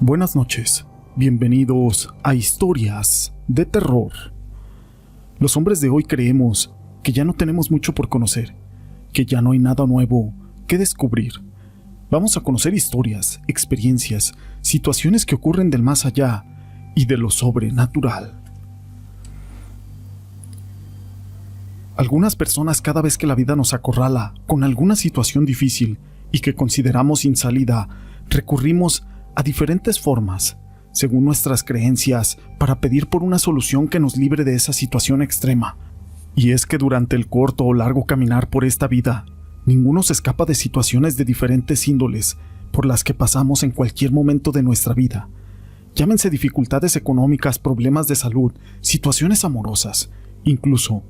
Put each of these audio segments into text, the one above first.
Buenas noches, bienvenidos a Historias de Terror. Los hombres de hoy creemos que ya no tenemos mucho por conocer, que ya no hay nada nuevo que descubrir. Vamos a conocer historias, experiencias, situaciones que ocurren del más allá y de lo sobrenatural. Algunas personas, cada vez que la vida nos acorrala con alguna situación difícil y que consideramos sin salida, recurrimos a diferentes formas, según nuestras creencias, para pedir por una solución que nos libre de esa situación extrema. Y es que durante el corto o largo caminar por esta vida, ninguno se escapa de situaciones de diferentes índoles por las que pasamos en cualquier momento de nuestra vida. Llámense dificultades económicas, problemas de salud, situaciones amorosas, incluso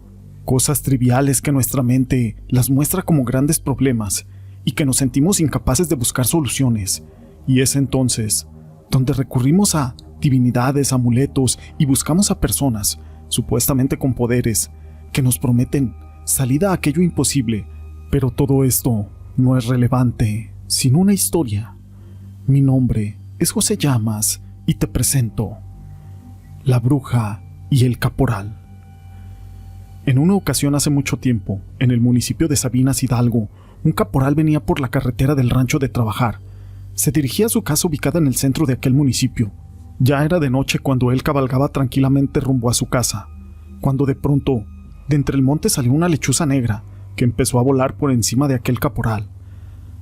cosas triviales que nuestra mente las muestra como grandes problemas y que nos sentimos incapaces de buscar soluciones. Y es entonces donde recurrimos a divinidades, amuletos y buscamos a personas, supuestamente con poderes, que nos prometen salida a aquello imposible. Pero todo esto no es relevante sin una historia. Mi nombre es José Llamas y te presento La Bruja y el Caporal. En una ocasión hace mucho tiempo, en el municipio de Sabinas, Hidalgo, un caporal venía por la carretera del rancho de trabajar. Se dirigía a su casa ubicada en el centro de aquel municipio. Ya era de noche cuando él cabalgaba tranquilamente rumbo a su casa, cuando de pronto, de entre el monte salió una lechuza negra que empezó a volar por encima de aquel caporal.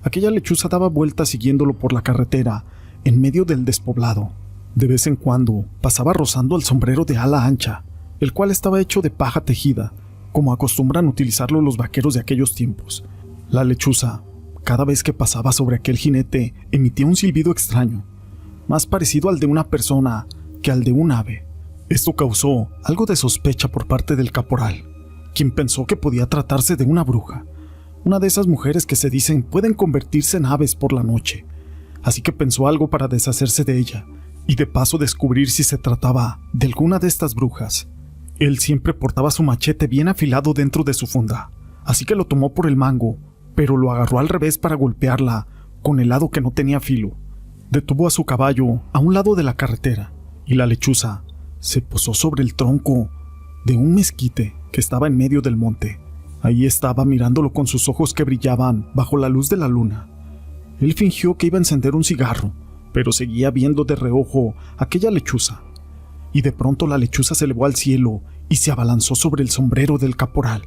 Aquella lechuza daba vueltas siguiéndolo por la carretera, en medio del despoblado. De vez en cuando pasaba rozando el sombrero de ala ancha, el cual estaba hecho de paja tejida, como acostumbran utilizarlo los vaqueros de aquellos tiempos. La lechuza, cada vez que pasaba sobre aquel jinete, emitía un silbido extraño, más parecido al de una persona que al de un ave. Esto causó algo de sospecha por parte del caporal, quien pensó que podía tratarse de una bruja, una de esas mujeres que se dicen pueden convertirse en aves por la noche. Así que pensó algo para deshacerse de ella, y de paso descubrir si se trataba de alguna de estas brujas. Él siempre portaba su machete bien afilado dentro de su funda, así que lo tomó por el mango, pero lo agarró al revés para golpearla con el lado que no tenía filo. Detuvo a su caballo a un lado de la carretera, y la lechuza se posó sobre el tronco de un mezquite que estaba en medio del monte. Ahí estaba mirándolo con sus ojos que brillaban bajo la luz de la luna. Él fingió que iba a encender un cigarro, pero seguía viendo de reojo aquella lechuza. Y de pronto la lechuza se elevó al cielo y se abalanzó sobre el sombrero del caporal.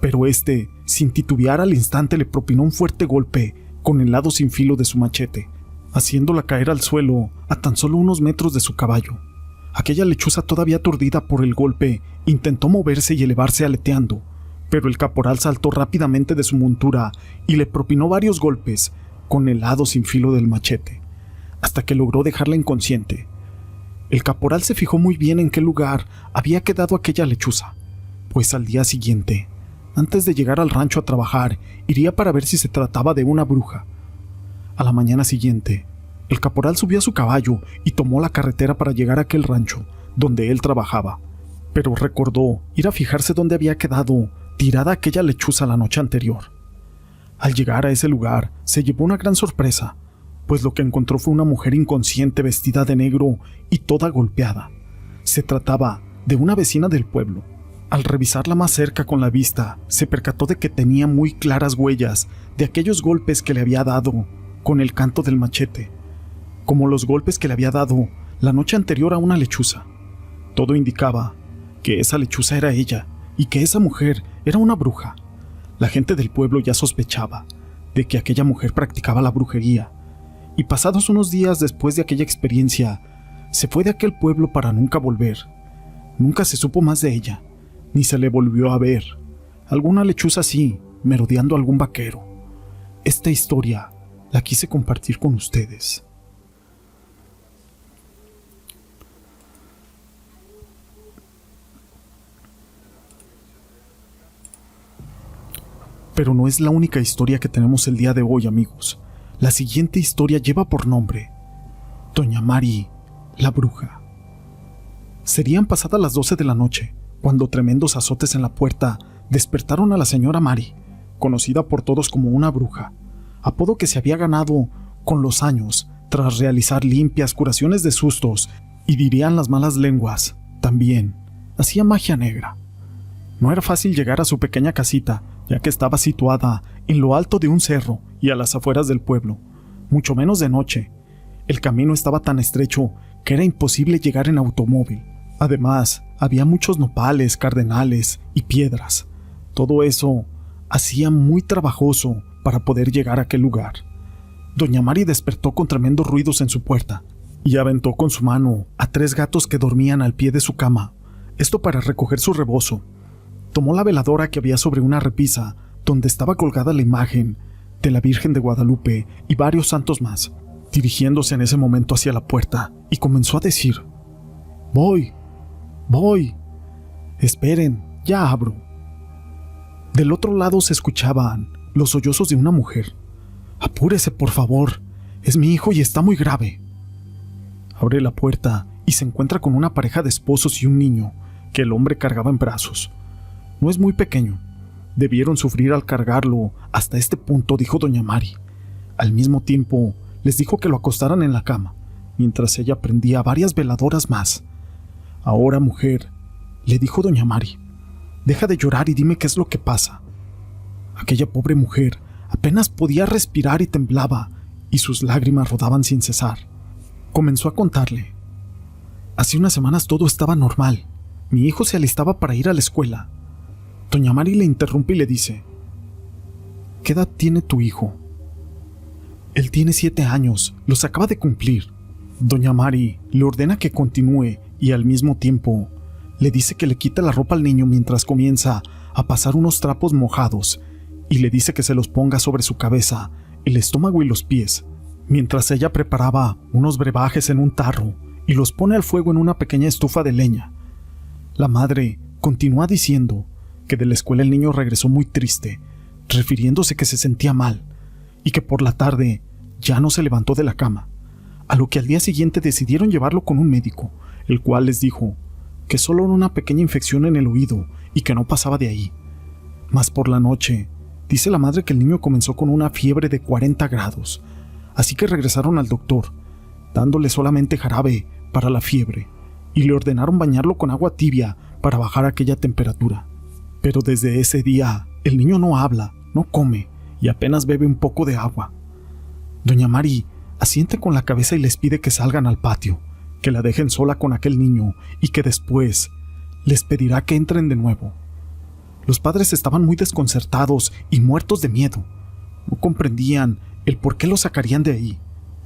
Pero este, sin titubear al instante, le propinó un fuerte golpe con el lado sin filo de su machete, haciéndola caer al suelo a tan solo unos metros de su caballo. Aquella lechuza, todavía aturdida por el golpe, intentó moverse y elevarse aleteando, pero el caporal saltó rápidamente de su montura y le propinó varios golpes con el lado sin filo del machete, hasta que logró dejarla inconsciente. El caporal se fijó muy bien en qué lugar había quedado aquella lechuza, pues al día siguiente, antes de llegar al rancho a trabajar, iría para ver si se trataba de una bruja. A la mañana siguiente, el caporal subió a su caballo y tomó la carretera para llegar a aquel rancho donde él trabajaba, pero recordó ir a fijarse dónde había quedado tirada aquella lechuza la noche anterior. Al llegar a ese lugar, se llevó una gran sorpresa, pues lo que encontró fue una mujer inconsciente vestida de negro y toda golpeada. Se trataba de una vecina del pueblo. Al revisarla más cerca con la vista, se percató de que tenía muy claras huellas de aquellos golpes que le había dado con el canto del machete, como los golpes que le había dado la noche anterior a una lechuza. Todo indicaba que esa lechuza era ella y que esa mujer era una bruja. La gente del pueblo ya sospechaba de que aquella mujer practicaba la brujería, y pasados unos días después de aquella experiencia, se fue de aquel pueblo para nunca volver. Nunca se supo más de ella, ni se le volvió a ver. Alguna lechuza sí, merodeando a algún vaquero. Esta historia la quise compartir con ustedes. Pero no es la única historia que tenemos el día de hoy, amigos. La siguiente historia lleva por nombre Doña Mari, la bruja. Serían pasadas las 12 de la noche, cuando tremendos azotes en la puerta despertaron a la señora Mari, conocida por todos como una bruja, apodo que se había ganado con los años tras realizar limpias, curaciones de sustos y, dirían las malas lenguas, también hacía magia negra. No era fácil llegar a su pequeña casita, ya que estaba situada en lo alto de un cerro y a las afueras del pueblo, mucho menos de noche. El camino estaba tan estrecho que era imposible llegar en automóvil. Además, había muchos nopales, cardenales y piedras. Todo eso hacía muy trabajoso para poder llegar a aquel lugar. Doña Mari despertó con tremendos ruidos en su puerta y aventó con su mano a 3 gatos que dormían al pie de su cama, esto para recoger su rebozo. Tomó la veladora que había sobre una repisa donde estaba colgada la imagen de la Virgen de Guadalupe y varios santos más, dirigiéndose en ese momento hacia la puerta, y comenzó a decir: voy, esperen, ya abro. Del otro lado se escuchaban los sollozos de una mujer. Apúrese, por favor, es mi hijo y está muy grave. Abre la puerta y se encuentra con una pareja de esposos y un niño que el hombre cargaba en brazos. No es muy pequeño. Debieron sufrir al cargarlo hasta este punto, dijo doña Mari. Al mismo tiempo, les dijo que lo acostaran en la cama, mientras ella prendía varias veladoras más. Ahora, mujer, le dijo doña Mari, deja de llorar y dime qué es lo que pasa. Aquella pobre mujer apenas podía respirar y temblaba, y sus lágrimas rodaban sin cesar. Comenzó a contarle. Hace unas semanas todo estaba normal. Mi hijo se alistaba para ir a la escuela. Doña Mari le interrumpe y le dice: ¿qué edad tiene tu hijo? Él tiene 7 años, los acaba de cumplir. Doña Mari le ordena que continúe y al mismo tiempo le dice que le quita la ropa al niño mientras comienza a pasar unos trapos mojados y le dice que se los ponga sobre su cabeza, el estómago y los pies, mientras ella preparaba unos brebajes en un tarro y los pone al fuego en una pequeña estufa de leña. La madre continúa diciendo que de la escuela el niño regresó muy triste, refiriéndose que se sentía mal y que por la tarde ya no se levantó de la cama, a lo que al día siguiente decidieron llevarlo con un médico, el cual les dijo que solo era una pequeña infección en el oído y que no pasaba de ahí. Mas por la noche, dice la madre que el niño comenzó con una fiebre de 40 grados, así que regresaron al doctor, dándole solamente jarabe para la fiebre, y le ordenaron bañarlo con agua tibia para bajar aquella temperatura. Pero desde ese día, el niño no habla, no come y apenas bebe un poco de agua. Doña Mari asiente con la cabeza y les pide que salgan al patio, que la dejen sola con aquel niño y que después les pedirá que entren de nuevo. Los padres estaban muy desconcertados y muertos de miedo. No comprendían el por qué lo sacarían de ahí.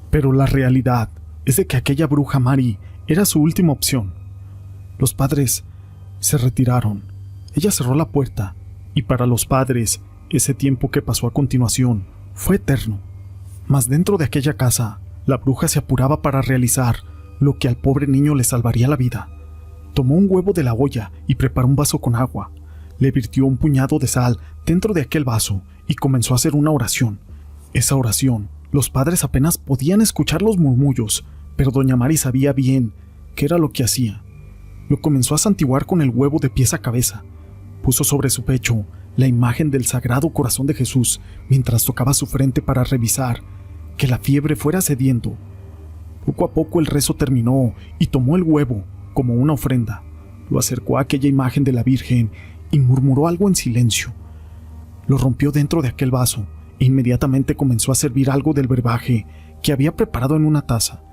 Pero la realidad es de que aquella bruja Mari era su última opción. Los padres se retiraron. Ella cerró la puerta y para los padres ese tiempo que pasó a continuación fue eterno. Mas dentro de aquella casa, la bruja se apuraba para realizar lo que al pobre niño le salvaría la vida. Tomó un huevo de la olla y preparó un vaso con agua. Le virtió un puñado de sal dentro de aquel vaso y comenzó a hacer una oración. Esa oración, los padres apenas podían escuchar los murmullos, pero doña Mari sabía bien qué era lo que hacía. Lo comenzó a santiguar con el huevo de pies a cabeza. Puso sobre su pecho la imagen del Sagrado Corazón de Jesús mientras tocaba su frente para revisar que la fiebre fuera cediendo. Poco a poco el rezo terminó y tomó el huevo como una ofrenda. Lo acercó a aquella imagen de la Virgen y murmuró algo en silencio. Lo rompió dentro de aquel vaso e inmediatamente comenzó a servir algo del brebaje que había preparado en una taza.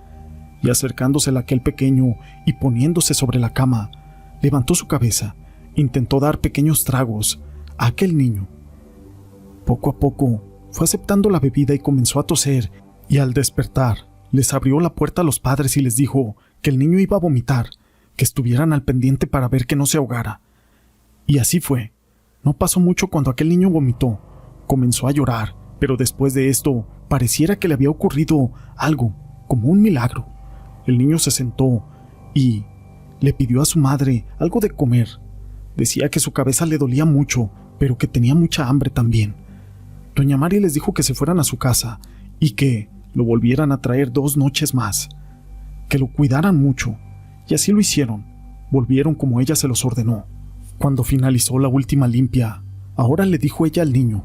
Y acercándosela a aquel pequeño y poniéndose sobre la cama, levantó su cabeza, intentó dar pequeños tragos a aquel niño. Poco a poco fue aceptando la bebida y comenzó a toser, y al despertar les abrió la puerta a los padres y les dijo que el niño iba a vomitar, que estuvieran al pendiente para ver que no se ahogara. Y así fue. No pasó mucho cuando aquel niño vomitó. Comenzó a llorar, pero después de esto pareciera que le había ocurrido algo, como un milagro. El niño se sentó y le pidió a su madre algo de comer. Decía que su cabeza le dolía mucho, pero que tenía mucha hambre también. Doña Mari les dijo que se fueran a su casa y que lo volvieran a traer 2 noches más, que lo cuidaran mucho, y así lo hicieron. Volvieron como ella se los ordenó. Cuando finalizó la última limpia, ahora le dijo ella al niño: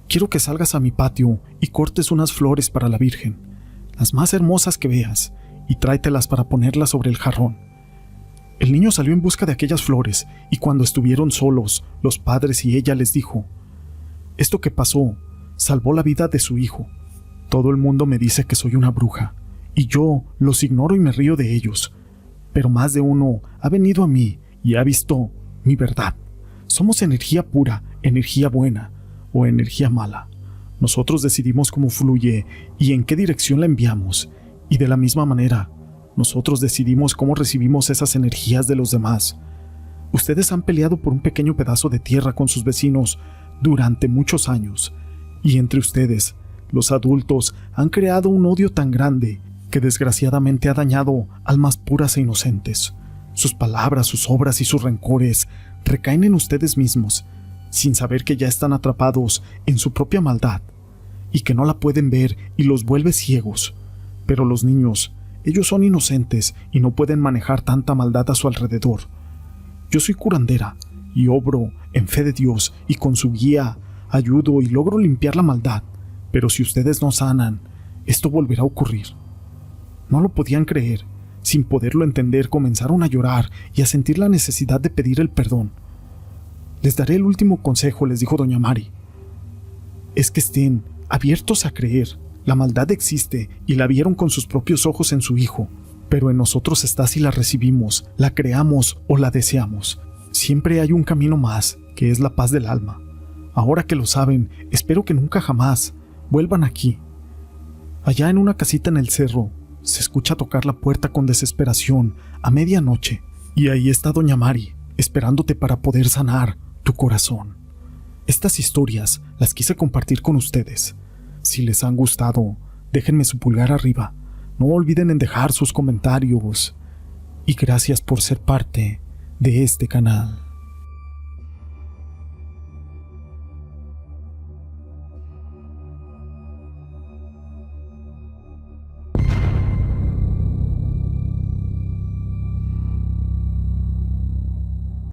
quiero que salgas a mi patio y cortes unas flores para la Virgen. las más hermosas que veas, y tráetelas para ponerlas sobre el jarrón. El niño salió en busca de aquellas flores, y cuando estuvieron solos, los padres y ella les dijo: «Esto que pasó salvó la vida de su hijo. Todo el mundo me dice que soy una bruja, y yo los ignoro y me río de ellos, pero más de uno ha venido a mí y ha visto mi verdad. Somos energía pura, energía buena o energía mala. Nosotros decidimos cómo fluye y en qué dirección la enviamos, y de la misma manera, nosotros decidimos cómo recibimos esas energías de los demás. Ustedes han peleado por un pequeño pedazo de tierra con sus vecinos durante muchos años, y entre ustedes, los adultos, han creado un odio tan grande que desgraciadamente ha dañado almas puras e inocentes. Sus palabras, sus obras y sus rencores recaen en ustedes mismos, sin saber que ya están atrapados en su propia maldad, y que no la pueden ver y los vuelve ciegos. Pero los niños, ellos son inocentes y no pueden manejar tanta maldad a su alrededor. Yo soy curandera, y obro en fe de Dios, y con su guía ayudo y logro limpiar la maldad, pero si ustedes no sanan, esto volverá a ocurrir». No lo podían creer. Sin poderlo entender, comenzaron a llorar y a sentir la necesidad de pedir el perdón. «Les daré el último consejo», les dijo doña Mari. «Es que estén abiertos a creer. La maldad existe y la vieron con sus propios ojos en su hijo, pero en nosotros está si la recibimos, la creamos o la deseamos. Siempre hay un camino más, que es la paz del alma. Ahora que lo saben, espero que nunca jamás vuelvan aquí». Allá en una casita en el cerro, se escucha tocar la puerta con desesperación a medianoche, y ahí está doña Mari, esperándote para poder sanar tu corazón. Estas historias las quise compartir con ustedes. Si les han gustado, déjenme su pulgar arriba. No olviden en dejar sus comentarios. Y gracias por ser parte de este canal.